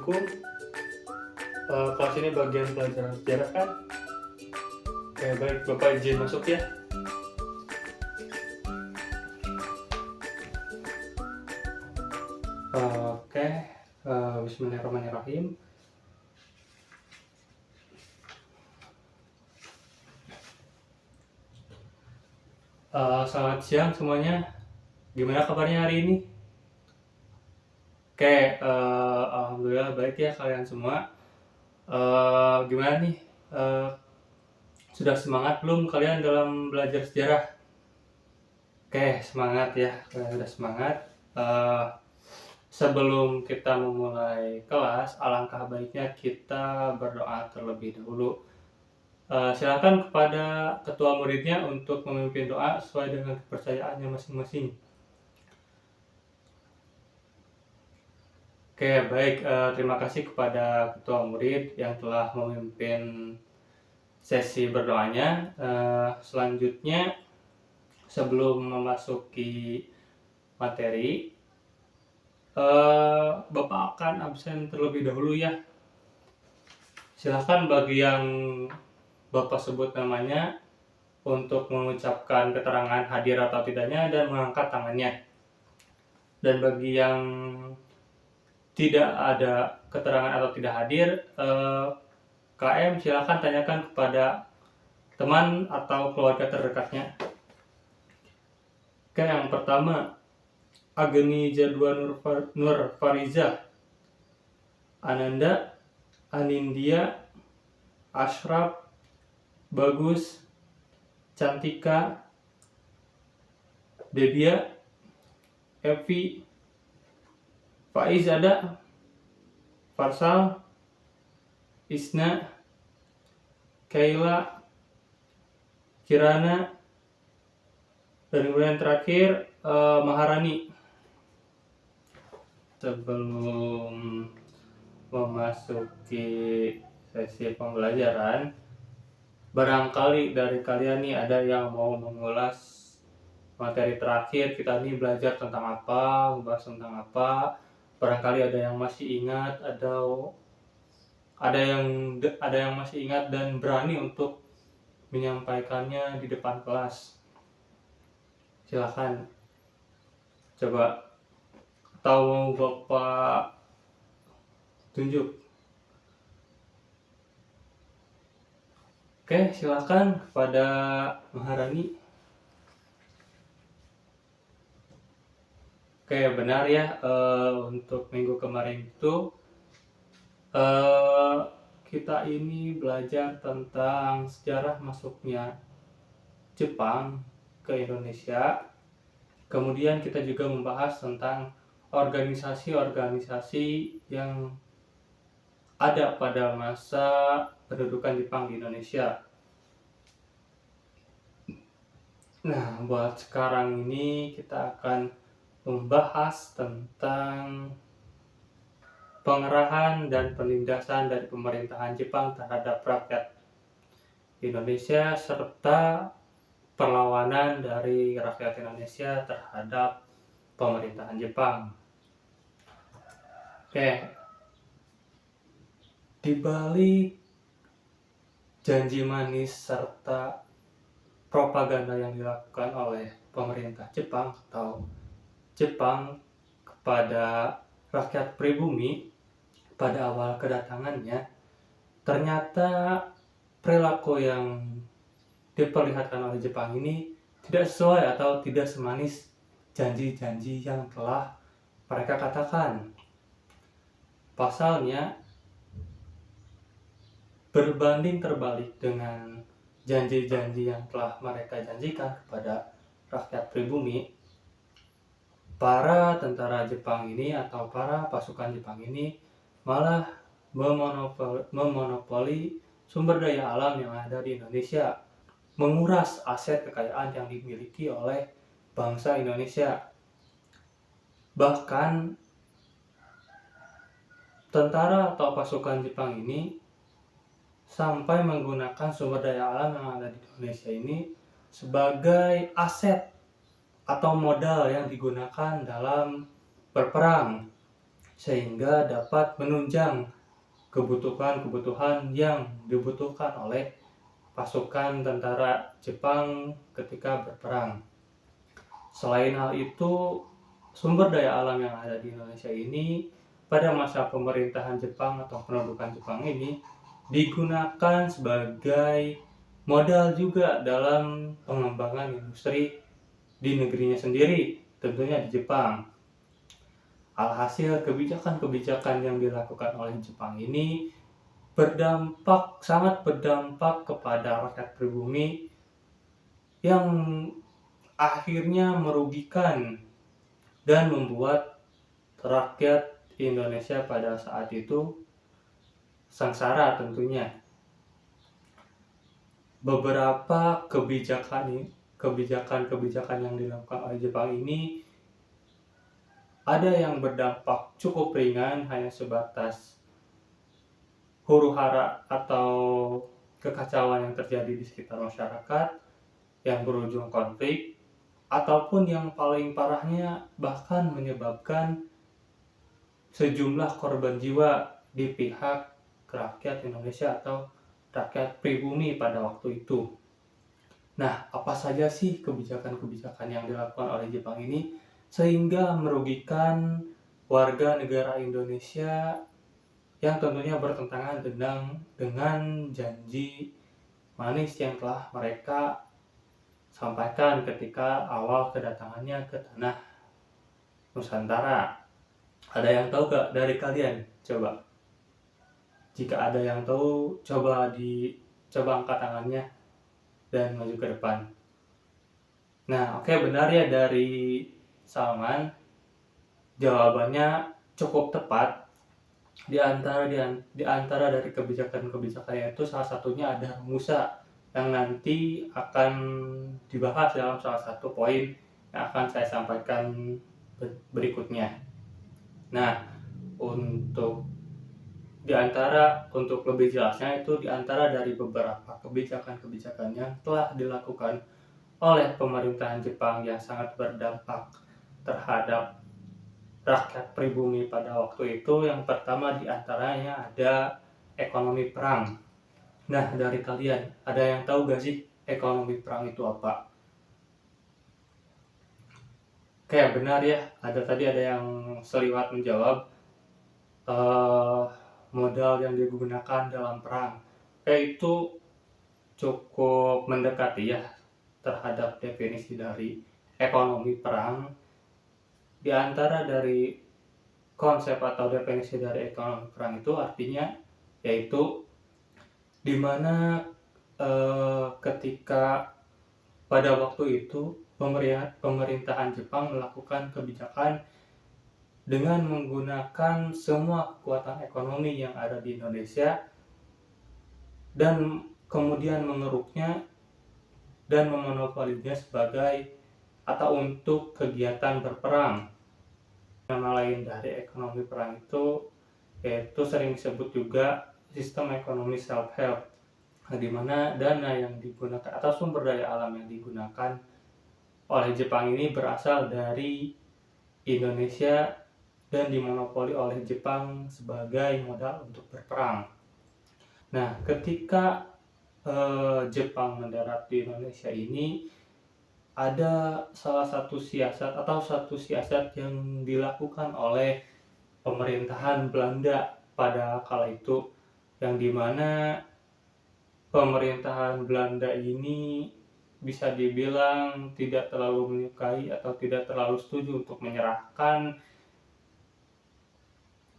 Assalamualaikum. Kelas ini bagian pelajaran sejarah kan? Oke, baik, Bapak izin masuk ya. Oke, Bismillahirrahmanirrahim. Selamat siang semuanya. Gimana kabarnya hari ini? Oke, alhamdulillah baik ya kalian semua. Gimana nih? Sudah semangat belum kalian dalam belajar sejarah? Oke, semangat ya. Kalian sudah semangat. Sebelum kita memulai kelas, alangkah baiknya kita berdoa terlebih dahulu. Silakan kepada ketua muridnya untuk memimpin doa sesuai dengan kepercayaannya masing-masing. Oke, baik. Terima kasih kepada ketua murid yang telah memimpin sesi berdoanya. Selanjutnya, sebelum memasuki materi, Bapak akan absen terlebih dahulu ya. Silakan bagi yang Bapak sebut namanya untuk mengucapkan keterangan hadir atau tidaknya dan mengangkat tangannya. Dan bagi yang tidak ada keterangan atau tidak hadir, KM silakan tanyakan kepada teman atau keluarga terdekatnya. Oke, yang pertama, Agni Jadwa Nur Fariza, Ananda, Anindya, Ashraf, Bagus, Cantika, Debia, Evi, Faiz ada, Farsal, Isna, Kaila, Kirana, dan kemudian terakhir Maharani. Sebelum memasuki sesi pembelajaran, barangkali dari kalian nih ada yang mau mengulas materi terakhir kita nih belajar tentang apa, membahas tentang apa. Barangkali ada yang masih ingat, atau ada yang masih ingat dan berani untuk menyampaikannya di depan kelas. Silakan. Coba, atau mau Bapak tunjuk? Oke, silakan kepada Maharani. Oke, benar ya, untuk minggu kemarin itu kita ini belajar tentang sejarah masuknya Jepang ke Indonesia. Kemudian kita juga membahas tentang organisasi-organisasi yang ada pada masa pendudukan Jepang di Indonesia. Nah, buat sekarang ini kita akan membahas tentang pengerahan dan penindasan dari pemerintahan Jepang terhadap rakyat Indonesia serta perlawanan dari rakyat Indonesia terhadap pemerintahan Jepang. Oke, di balik janji manis serta propaganda yang dilakukan oleh pemerintah Jepang atau Jepang kepada rakyat pribumi pada awal kedatangannya, ternyata perilaku yang diperlihatkan oleh Jepang ini tidak sesuai atau tidak semanis janji-janji yang telah mereka katakan. Pasalnya, berbanding terbalik dengan janji-janji yang telah mereka janjikan kepada rakyat pribumi, para tentara Jepang ini atau para pasukan Jepang ini malah memonopoli sumber daya alam yang ada di Indonesia, menguras aset kekayaan yang dimiliki oleh bangsa Indonesia. Bahkan tentara atau pasukan Jepang ini sampai menggunakan sumber daya alam yang ada di Indonesia ini sebagai aset atau modal yang digunakan dalam berperang. sehingga dapat menunjang kebutuhan-kebutuhan yang dibutuhkan oleh pasukan tentara Jepang ketika berperang. Selain hal itu, sumber daya alam yang ada di Indonesia ini pada masa pemerintahan Jepang atau pendudukan Jepang ini digunakan sebagai modal juga dalam pengembangan industri di negerinya sendiri, tentunya di Jepang. Alhasil, kebijakan-kebijakan yang dilakukan oleh Jepang ini sangat berdampak kepada rakyat pribumi yang akhirnya merugikan dan membuat rakyat Indonesia pada saat itu sengsara tentunya. Beberapa kebijakan yang dilakukan oleh Jepang ini ada yang berdampak cukup ringan, hanya sebatas huru-hara atau kekacauan yang terjadi di sekitar masyarakat yang berujung konflik, ataupun yang paling parahnya bahkan menyebabkan sejumlah korban jiwa di pihak rakyat Indonesia atau rakyat pribumi pada waktu itu. Nah, apa saja sih kebijakan-kebijakan yang dilakukan oleh Jepang ini sehingga merugikan warga negara Indonesia yang tentunya bertentangan dengan janji manis yang telah mereka sampaikan ketika awal kedatangannya ke tanah Nusantara. Ada yang tahu gak dari kalian? Coba. Jika ada yang tahu, coba angkat tangannya dan maju ke depan. Nah, oke, benar ya dari Salman. Jawabannya cukup tepat. Di antara dari kebijakan-kebijakannya itu salah satunya ada Musa yang nanti akan dibahas dalam salah satu poin yang akan saya sampaikan berikutnya. Nah, untuk lebih jelasnya itu di antara dari beberapa kebijakan-kebijakan yang telah dilakukan oleh pemerintahan Jepang yang sangat berdampak terhadap rakyat pribumi pada waktu itu, yang pertama di antaranya ada ekonomi perang. Nah, dari kalian ada yang tahu gak sih ekonomi perang itu apa? Kayak benar ya, ada yang seliwat menjawab modal yang digunakan dalam perang. Kayak itu cukup mendekati ya terhadap definisi dari ekonomi perang. Di antara dari konsep atau definisi dari ekonomi perang itu artinya yaitu dimana ketika pada waktu itu pemerintahan Jepang melakukan kebijakan dengan menggunakan semua kekuatan ekonomi yang ada di Indonesia dan kemudian mengeruknya dan memonopolinya sebagai atau untuk kegiatan berperang. Nama lain dari ekonomi perang itu yaitu sering disebut juga sistem ekonomi self-help, di mana dana yang digunakan atau sumber daya alam yang digunakan oleh Jepang ini berasal dari Indonesia dan dimonopoli oleh Jepang sebagai modal untuk berperang. Nah, ketika Jepang mendarat di Indonesia ini, ada salah satu siasat yang dilakukan oleh pemerintahan Belanda pada kala itu, yang dimana pemerintahan Belanda ini bisa dibilang tidak terlalu menyukai atau tidak terlalu setuju untuk menyerahkan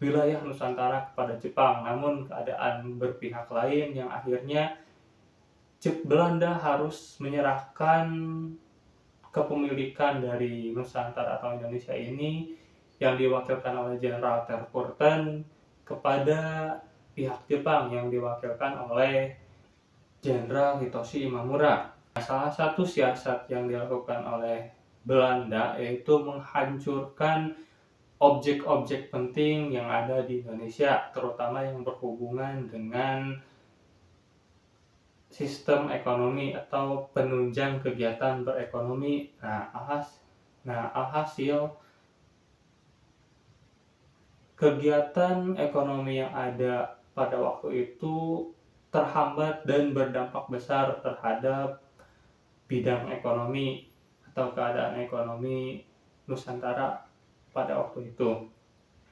wilayah Nusantara kepada Jepang. Namun keadaan berpihak lain yang akhirnya Belanda harus menyerahkan kepemilikan dari Nusantara atau Indonesia ini yang diwakilkan oleh Jenderal Terpurten kepada pihak Jepang yang diwakilkan oleh Jenderal Hitoshi Imamura. Salah satu siasat yang dilakukan oleh Belanda yaitu menghancurkan objek-objek penting yang ada di Indonesia, terutama yang berhubungan dengan sistem ekonomi atau penunjang kegiatan berekonomi. Alhasil kegiatan ekonomi yang ada pada waktu itu terhambat dan berdampak besar terhadap bidang ekonomi atau keadaan ekonomi Nusantara pada waktu itu.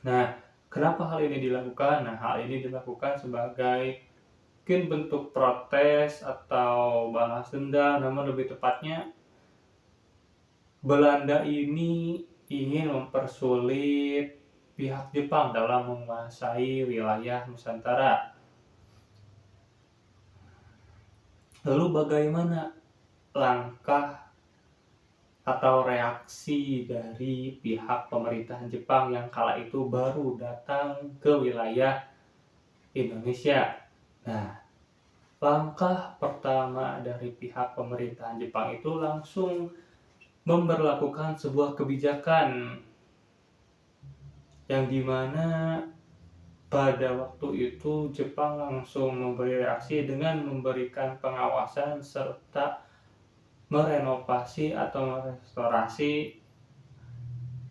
Nah, kenapa hal ini dilakukan? Nah, hal ini dilakukan sebagai mungkin bentuk protes atau balas dendam, namun lebih tepatnya Belanda ini ingin mempersulit pihak Jepang dalam menguasai wilayah Nusantara. Lalu bagaimana langkah atau reaksi dari pihak pemerintahan Jepang yang kala itu baru datang ke wilayah Indonesia? Nah, langkah pertama dari pihak pemerintahan Jepang itu langsung memberlakukan sebuah kebijakan yang dimana pada waktu itu Jepang langsung memberi reaksi dengan memberikan pengawasan serta merenovasi atau merestorasi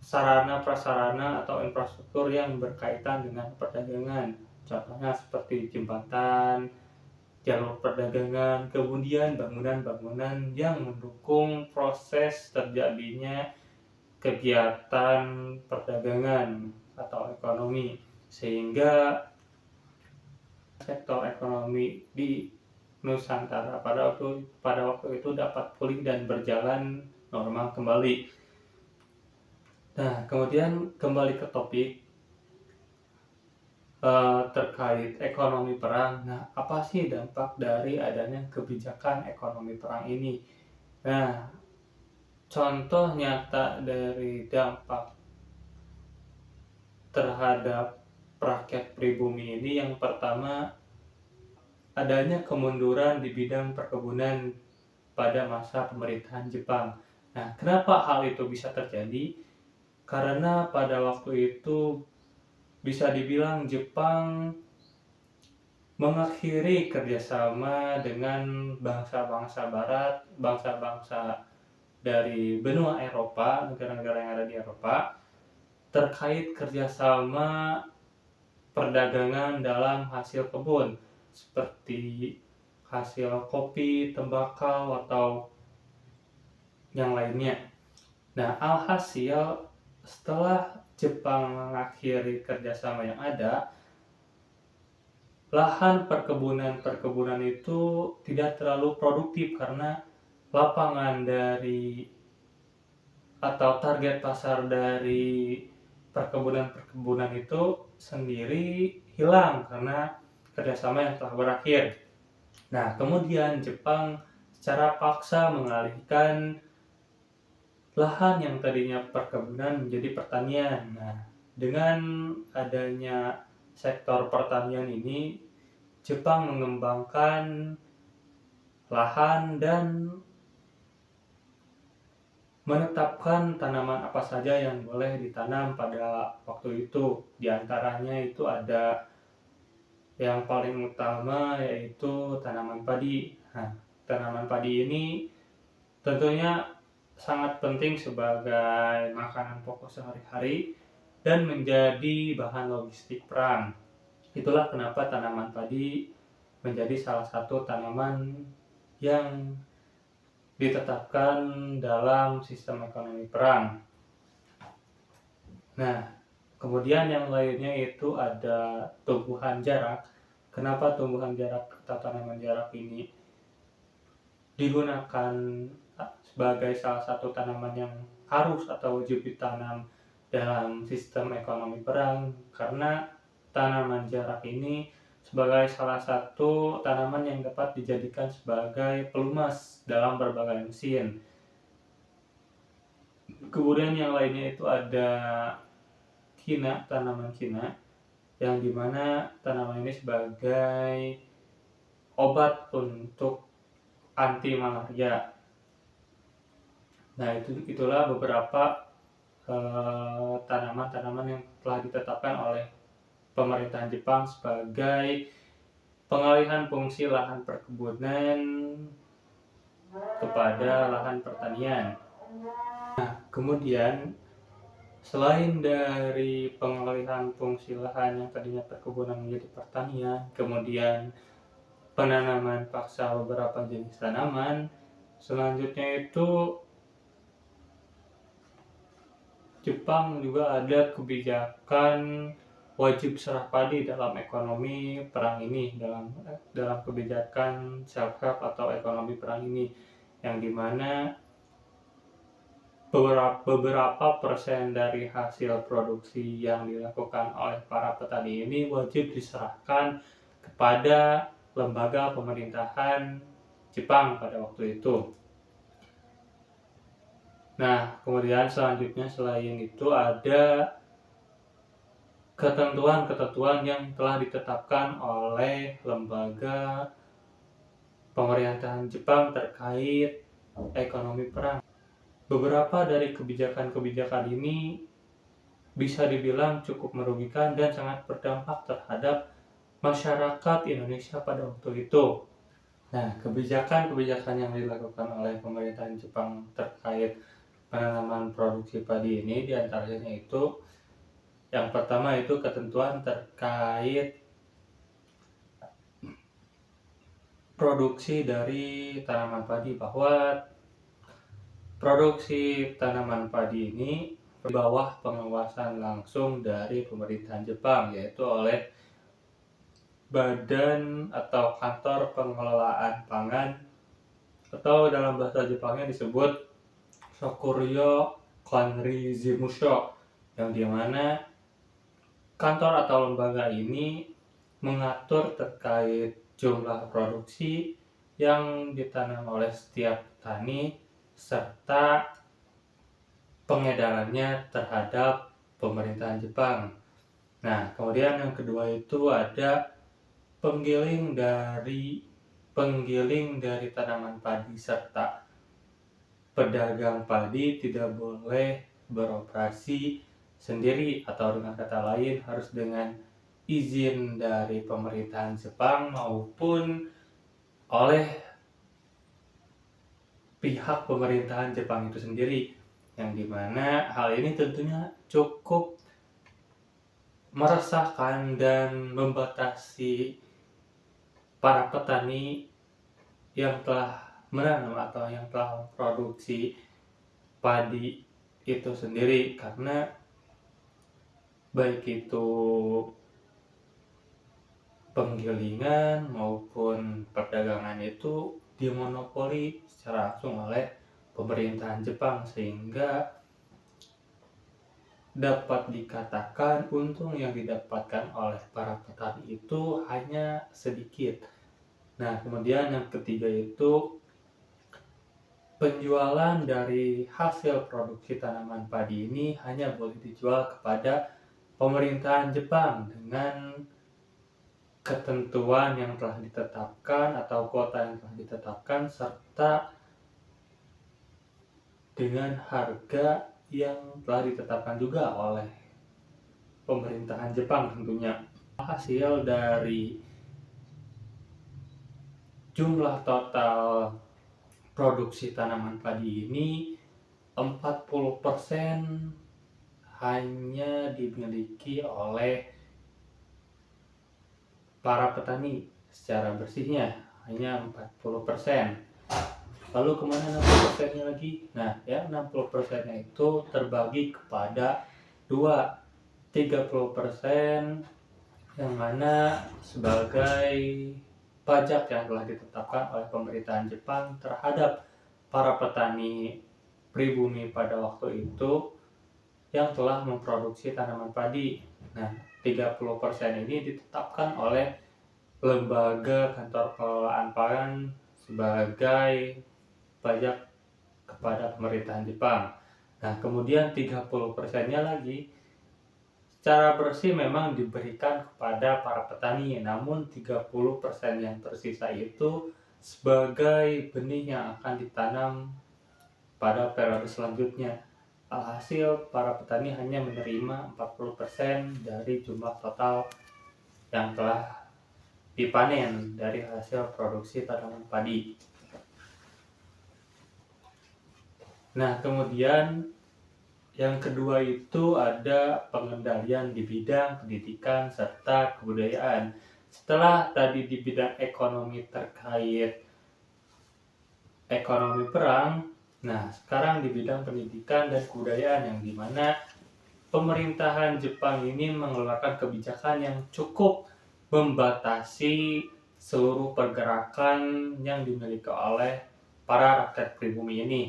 sarana prasarana atau infrastruktur yang berkaitan dengan perdagangan. Contohnya seperti jembatan, jalur perdagangan, kemudian bangunan-bangunan yang mendukung proses terjadinya kegiatan perdagangan atau ekonomi, sehingga sektor ekonomi di Nusantara pada waktu itu dapat pulih dan berjalan normal kembali. Nah, kemudian kembali ke topik terkait ekonomi perang. Nah, apa sih dampak dari adanya kebijakan ekonomi perang ini? Nah, contoh nyata dari dampak terhadap rakyat pribumi ini yang pertama adanya kemunduran di bidang perkebunan pada masa pemerintahan Jepang. Nah, kenapa hal itu bisa terjadi? Karena pada waktu itu bisa dibilang Jepang mengakhiri kerjasama dengan bangsa-bangsa Barat, bangsa-bangsa dari benua Eropa, negara-negara yang ada di Eropa, terkait kerjasama perdagangan dalam hasil kebun, seperti hasil kopi, tembakau, atau yang lainnya. Nah, alhasil setelah Jepang mengakhiri kerjasama yang ada, lahan perkebunan itu tidak terlalu produktif karena lapangan dari atau target pasar dari perkebunan itu sendiri hilang karena kerjasama yang telah berakhir. Nah, kemudian Jepang secara paksa mengalihkan lahan yang tadinya perkebunan menjadi pertanian. Nah, dengan adanya sektor pertanian ini, Jepang mengembangkan lahan dan menetapkan tanaman apa saja yang boleh ditanam pada waktu itu. Di antaranya itu ada yang paling utama yaitu tanaman padi. Nah, tanaman padi ini tentunya sangat penting sebagai makanan pokok sehari-hari dan menjadi bahan logistik perang. Itulah kenapa tanaman padi menjadi salah satu tanaman yang ditetapkan dalam sistem ekonomi perang. Nah, kemudian yang lainnya itu ada tumbuhan jarak. Kenapa tumbuhan jarak atau tanaman jarak ini digunakan sebagai salah satu tanaman yang harus atau wajib ditanam dalam sistem ekonomi perang? Karena tanaman jarak ini sebagai salah satu tanaman yang dapat dijadikan sebagai pelumas dalam berbagai mesin. Kemudian yang lainnya itu ada tanaman kina, yang dimana tanaman ini sebagai obat untuk anti malaria. Nah, itulah beberapa tanaman-tanaman yang telah ditetapkan oleh pemerintahan Jepang sebagai pengalihan fungsi lahan perkebunan kepada lahan pertanian. Nah, kemudian Selain dari pengalihan fungsi lahan yang tadinya perkebunan menjadi pertanian, kemudian penanaman paksa beberapa jenis tanaman, selanjutnya itu Jepang juga ada kebijakan wajib serah padi dalam ekonomi perang ini, dalam kebijakan self help atau ekonomi perang ini, yang dimana beberapa persen dari hasil produksi yang dilakukan oleh para petani ini wajib diserahkan kepada lembaga pemerintahan Jepang pada waktu itu. Nah, kemudian selanjutnya selain itu ada ketentuan-ketentuan yang telah ditetapkan oleh lembaga pemerintahan Jepang terkait ekonomi perang. Beberapa dari kebijakan-kebijakan ini bisa dibilang cukup merugikan dan sangat berdampak terhadap masyarakat Indonesia pada waktu itu. Nah, kebijakan-kebijakan yang dilakukan oleh pemerintahan Jepang terkait penanaman produksi padi ini diantaranya itu yang pertama itu ketentuan terkait produksi dari tanaman padi, bahwa produksi tanaman padi ini di bawah pengawasan langsung dari pemerintahan Jepang, yaitu oleh Badan atau Kantor Pengelolaan Pangan, atau dalam bahasa Jepangnya disebut Sokuryo Konri Zimusho, yang dimana kantor atau lembaga ini mengatur terkait jumlah produksi yang ditanam oleh setiap petani serta pengedarannya terhadap pemerintahan Jepang. Nah, kemudian yang kedua itu ada penggiling dari tanaman padi, serta pedagang padi tidak boleh beroperasi sendiri, atau dengan kata lain harus dengan izin dari pemerintahan Jepang maupun oleh pihak pemerintahan Jepang itu sendiri, yang dimana hal ini tentunya cukup meresahkan dan membatasi para petani yang telah menanam atau yang telah memproduksi padi itu sendiri, karena baik itu penggilingan maupun perdagangan itu dimonopoli secara langsung oleh pemerintahan Jepang, sehingga dapat dikatakan untung yang didapatkan oleh para petani itu hanya sedikit. Nah, kemudian yang ketiga itu penjualan dari hasil produksi tanaman padi ini hanya boleh dijual kepada pemerintahan Jepang dengan ketentuan yang telah ditetapkan atau kuota yang telah ditetapkan, serta dengan harga yang telah ditetapkan juga oleh pemerintahan Jepang tentunya. Hasil dari jumlah total produksi tanaman padi ini 40% hanya dimiliki oleh para petani secara bersihnya, hanya 40%. Lalu kemana 60%-nya lagi? Nah, ya 60%-nya itu terbagi kepada dua. 30% yang mana sebagai pajak yang telah ditetapkan oleh pemerintahan Jepang terhadap para petani pribumi pada waktu itu yang telah memproduksi tanaman padi. Nah, 30% ini ditetapkan oleh lembaga kantor pengelolaan pangan sebagai pajak kepada pemerintahan Jepang. Nah, kemudian 30%-nya lagi secara bersih memang diberikan kepada para petani, namun 30% yang tersisa itu sebagai benih yang akan ditanam pada periode selanjutnya. Alhasil para petani hanya menerima 40% dari jumlah total yang telah dipanen dari hasil produksi tanaman padi. Nah, kemudian Yang kedua itu ada pengendalian di bidang pendidikan serta kebudayaan. Setelah tadi di bidang ekonomi terkait ekonomi perang, nah sekarang di bidang pendidikan dan kebudayaan yang dimana pemerintahan Jepang ini mengeluarkan kebijakan yang cukup membatasi seluruh pergerakan yang dimiliki oleh para rakyat pribumi ini.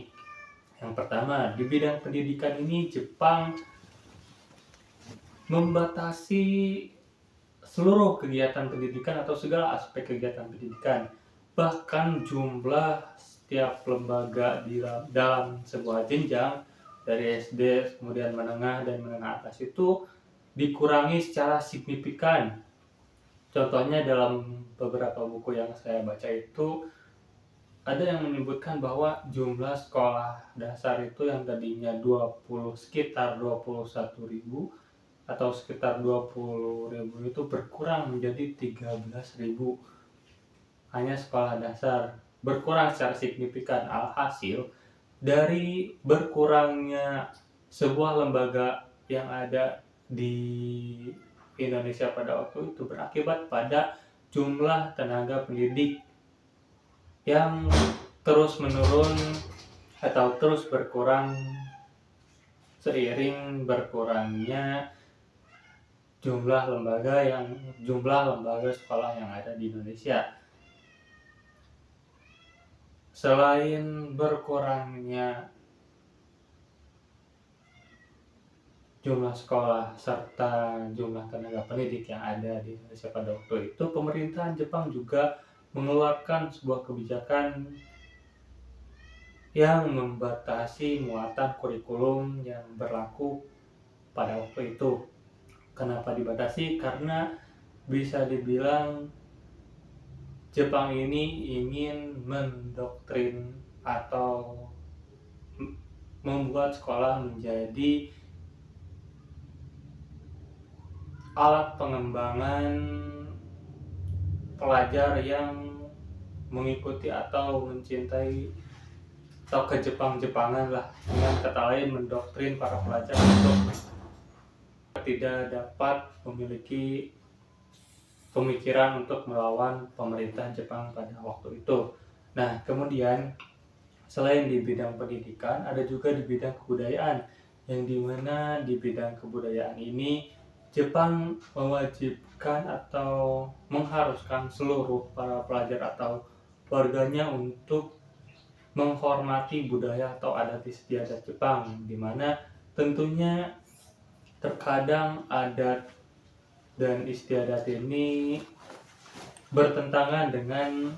Yang pertama, di bidang pendidikan ini Jepang membatasi seluruh kegiatan pendidikan atau segala aspek kegiatan pendidikan. Bahkan jumlah setiap lembaga di dalam sebuah jenjang dari SD, kemudian menengah dan menengah atas itu dikurangi secara signifikan. Contohnya dalam beberapa buku yang saya baca itu ada yang menyebutkan bahwa jumlah sekolah dasar itu yang tadinya sekitar 21.000 atau sekitar 20.000 itu berkurang menjadi 13.000. Hanya sekolah dasar berkurang secara signifikan. Alhasil dari berkurangnya sebuah lembaga yang ada di Indonesia pada waktu itu berakibat pada jumlah tenaga pendidik yang terus menurun atau terus berkurang seiring berkurangnya jumlah lembaga sekolah yang ada di Indonesia. Selain berkurangnya jumlah sekolah serta jumlah tenaga pendidik yang ada di Indonesia pada waktu itu, pemerintahan Jepang juga mengeluarkan sebuah kebijakan yang membatasi muatan kurikulum yang berlaku pada waktu itu. Kenapa dibatasi? Karena bisa dibilang Jepang ini ingin mendoktrin atau membuat sekolah menjadi alat pengembangan pelajar yang mengikuti atau mencintai atau ke Jepang-Jepangan lah, dengan kata lain mendoktrin para pelajar untuk tidak dapat memiliki pemikiran untuk melawan pemerintah Jepang pada waktu itu. Nah, kemudian selain di bidang pendidikan, ada juga di bidang kebudayaan, yang dimana di bidang kebudayaan ini Jepang mewajibkan atau mengharuskan seluruh para pelajar atau warganya untuk menghormati budaya atau adat istiadat Jepang, dimana tentunya terkadang adat dan istiadat ini bertentangan dengan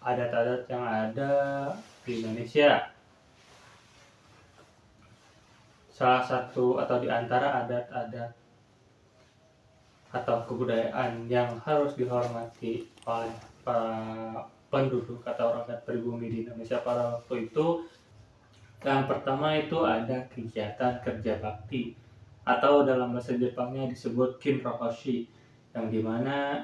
adat-adat yang ada di Indonesia. Salah satu atau di antara adat-adat atau kebudayaan yang harus dihormati oleh para penduduk atau rakyat pribumi di Indonesia pada waktu itu, yang pertama itu ada kegiatan kerja bakti atau dalam bahasa Jepangnya disebut kinrohoshi, yang dimana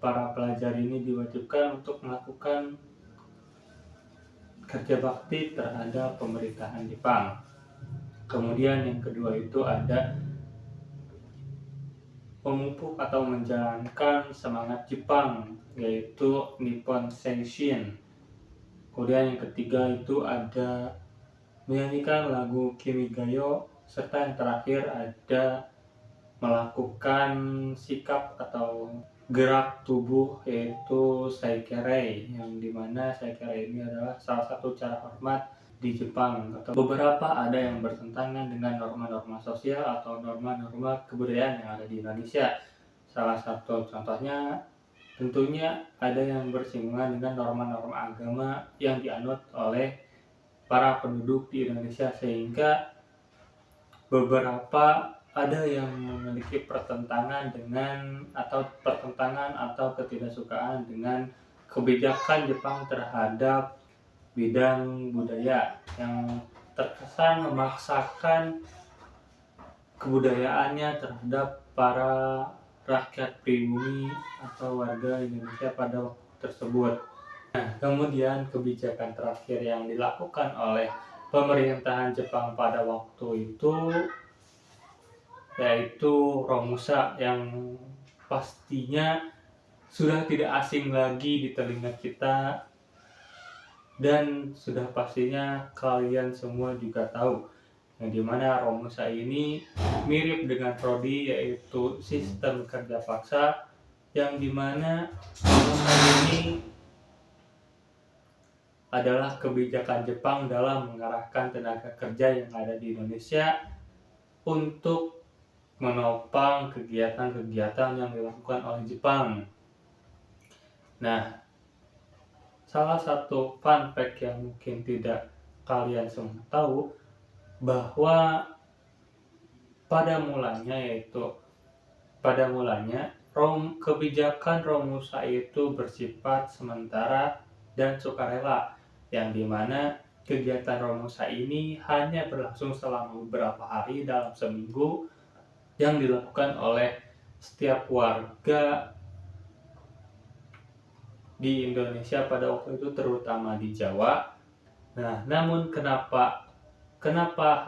para pelajar ini diwajibkan untuk melakukan kerja bakti terhadap pemerintahan Jepang. Kemudian yang kedua itu ada memupuk atau menjalankan semangat Jepang, yaitu Nippon Seishin. Kemudian yang ketiga itu ada menyanyikan lagu Kimigayo, serta yang terakhir ada melakukan sikap atau gerak tubuh yaitu Saikere, yang dimana Saikere ini adalah salah satu cara hormat di Jepang. Atau beberapa ada yang bertentangan dengan norma-norma sosial atau norma-norma kebudayaan yang ada di Indonesia. Salah satu contohnya tentunya ada yang bersinggungan dengan norma-norma agama yang dianut oleh para penduduk di Indonesia, sehingga beberapa ada yang memiliki pertentangan atau ketidaksukaan dengan kebijakan Jepang terhadap bidang budaya, yang terkesan memaksakan kebudayaannya terhadap para rakyat pribumi atau warga Indonesia pada waktu tersebut. Nah, kemudian kebijakan terakhir yang dilakukan oleh pemerintahan Jepang pada waktu itu, yaitu Romusa, yang pastinya sudah tidak asing lagi di telinga kita dan sudah pastinya kalian semua juga tahu, yang dimana Romusa ini mirip dengan Prodi, yaitu sistem kerja paksa, yang dimana Romusa ini adalah kebijakan Jepang dalam mengarahkan tenaga kerja yang ada di Indonesia untuk menopang kegiatan-kegiatan yang dilakukan oleh Jepang. Nah, salah satu fun fact yang mungkin tidak kalian semua tahu, bahwa pada mulanya kebijakan Romusa itu bersifat sementara dan sukarela, yang dimana kegiatan Romusa ini hanya berlangsung selama beberapa hari dalam seminggu, yang dilakukan oleh setiap warga di Indonesia pada waktu itu, terutama di Jawa. Nah, namun kenapa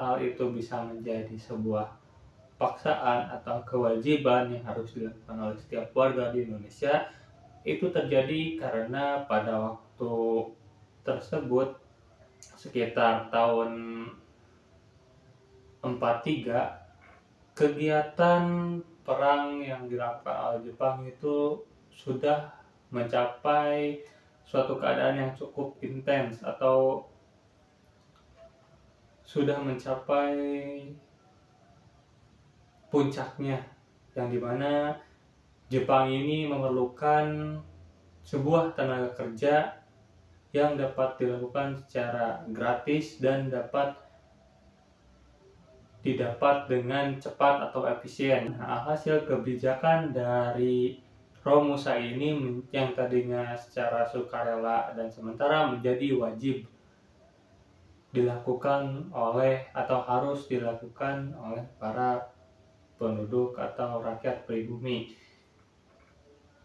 hal itu bisa menjadi sebuah paksaan atau kewajiban yang harus dilakukan oleh setiap warga di Indonesia? Itu terjadi karena pada waktu tersebut, sekitar tahun 43, kegiatan perang yang dilakukan oleh Jepang itu sudah mencapai suatu keadaan yang cukup intens, atau sudah mencapai puncaknya, yang dimana Jepang ini memerlukan sebuah tenaga kerja yang dapat dilakukan secara gratis dan dapat didapat dengan cepat atau efisien. Nah, hasil kebijakan dari Romusa ini yang tadinya secara sukarela dan sementara menjadi wajib dilakukan oleh atau harus dilakukan oleh para penduduk atau rakyat pribumi.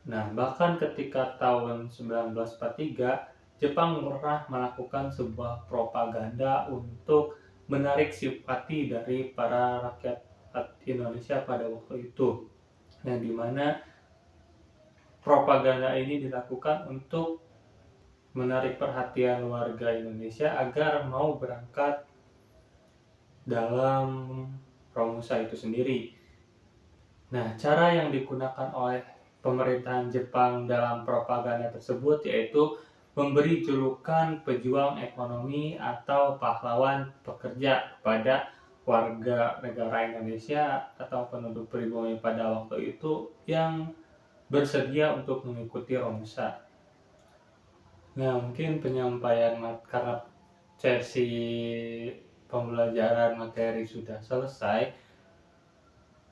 Nah, bahkan ketika tahun 1943, Jepang pernah melakukan sebuah propaganda untuk menarik simpati dari para rakyat Indonesia pada waktu itu, yang dimana propaganda ini dilakukan untuk menarik perhatian warga Indonesia agar mau berangkat dalam Romusa itu sendiri. Nah, cara yang digunakan oleh pemerintahan Jepang dalam propaganda tersebut yaitu memberi julukan pejuang ekonomi atau pahlawan pekerja kepada warga negara Indonesia atau penduduk pribumi pada waktu itu yang bersedia untuk mengikuti Romusa. Nah, mungkin penyampaian karena sesi pembelajaran materi sudah selesai.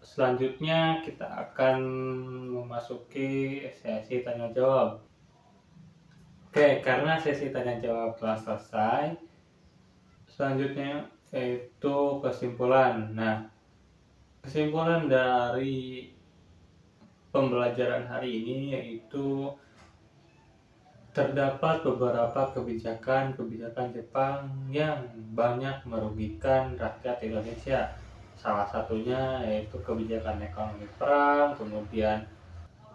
Selanjutnya kita akan memasuki sesi tanya jawab. Oke, karena sesi tanya jawab telah selesai, selanjutnya yaitu kesimpulan. Nah, kesimpulan dari pembelajaran hari ini yaitu terdapat beberapa kebijakan Jepang yang banyak merugikan rakyat Indonesia. Salah satunya yaitu kebijakan ekonomi perang, kemudian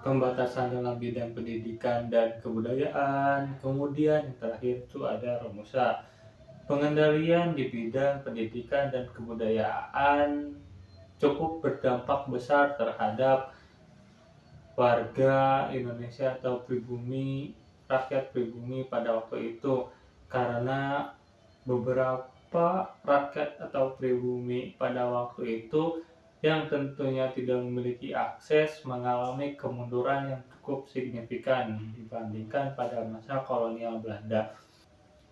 pembatasan dalam bidang pendidikan dan kebudayaan, kemudian yang terakhir itu ada Romusa. Pengendalian di bidang pendidikan dan kebudayaan cukup berdampak besar terhadap warga Indonesia atau rakyat pribumi pada waktu itu, karena beberapa rakyat atau pribumi pada waktu itu yang tentunya tidak memiliki akses mengalami kemunduran yang cukup signifikan dibandingkan pada masa kolonial Belanda.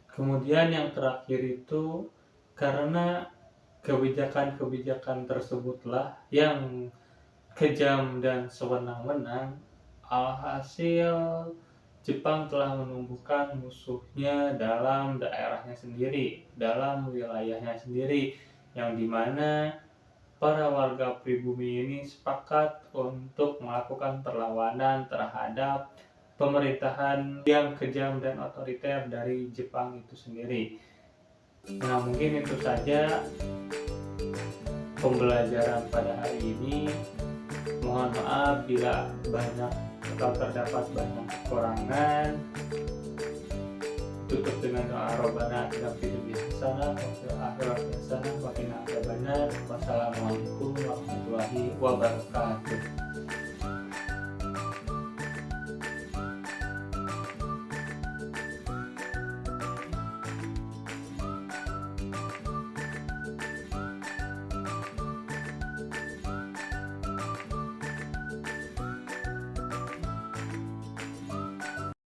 Kemudian yang terakhir itu karena kebijakan tersebutlah yang kejam dan sewenang-wenang, alhasil Jepang telah menumbuhkan musuhnya dalam daerahnya sendiri, dalam wilayahnya sendiri, yang dimana para warga pribumi ini sepakat untuk melakukan perlawanan terhadap pemerintahan yang kejam dan otoriter dari Jepang itu sendiri. Nah, mungkin itu saja pembelajaran pada hari ini. Mohon maaf bila banyak atau terdapat banyak kekurangan. Tutup dengan doa Robbana atina fid dunya hasanah wa fil akhirati hasanah wa qina adzabannar. Wassalamualaikum warahmatullahi wabarakatuh.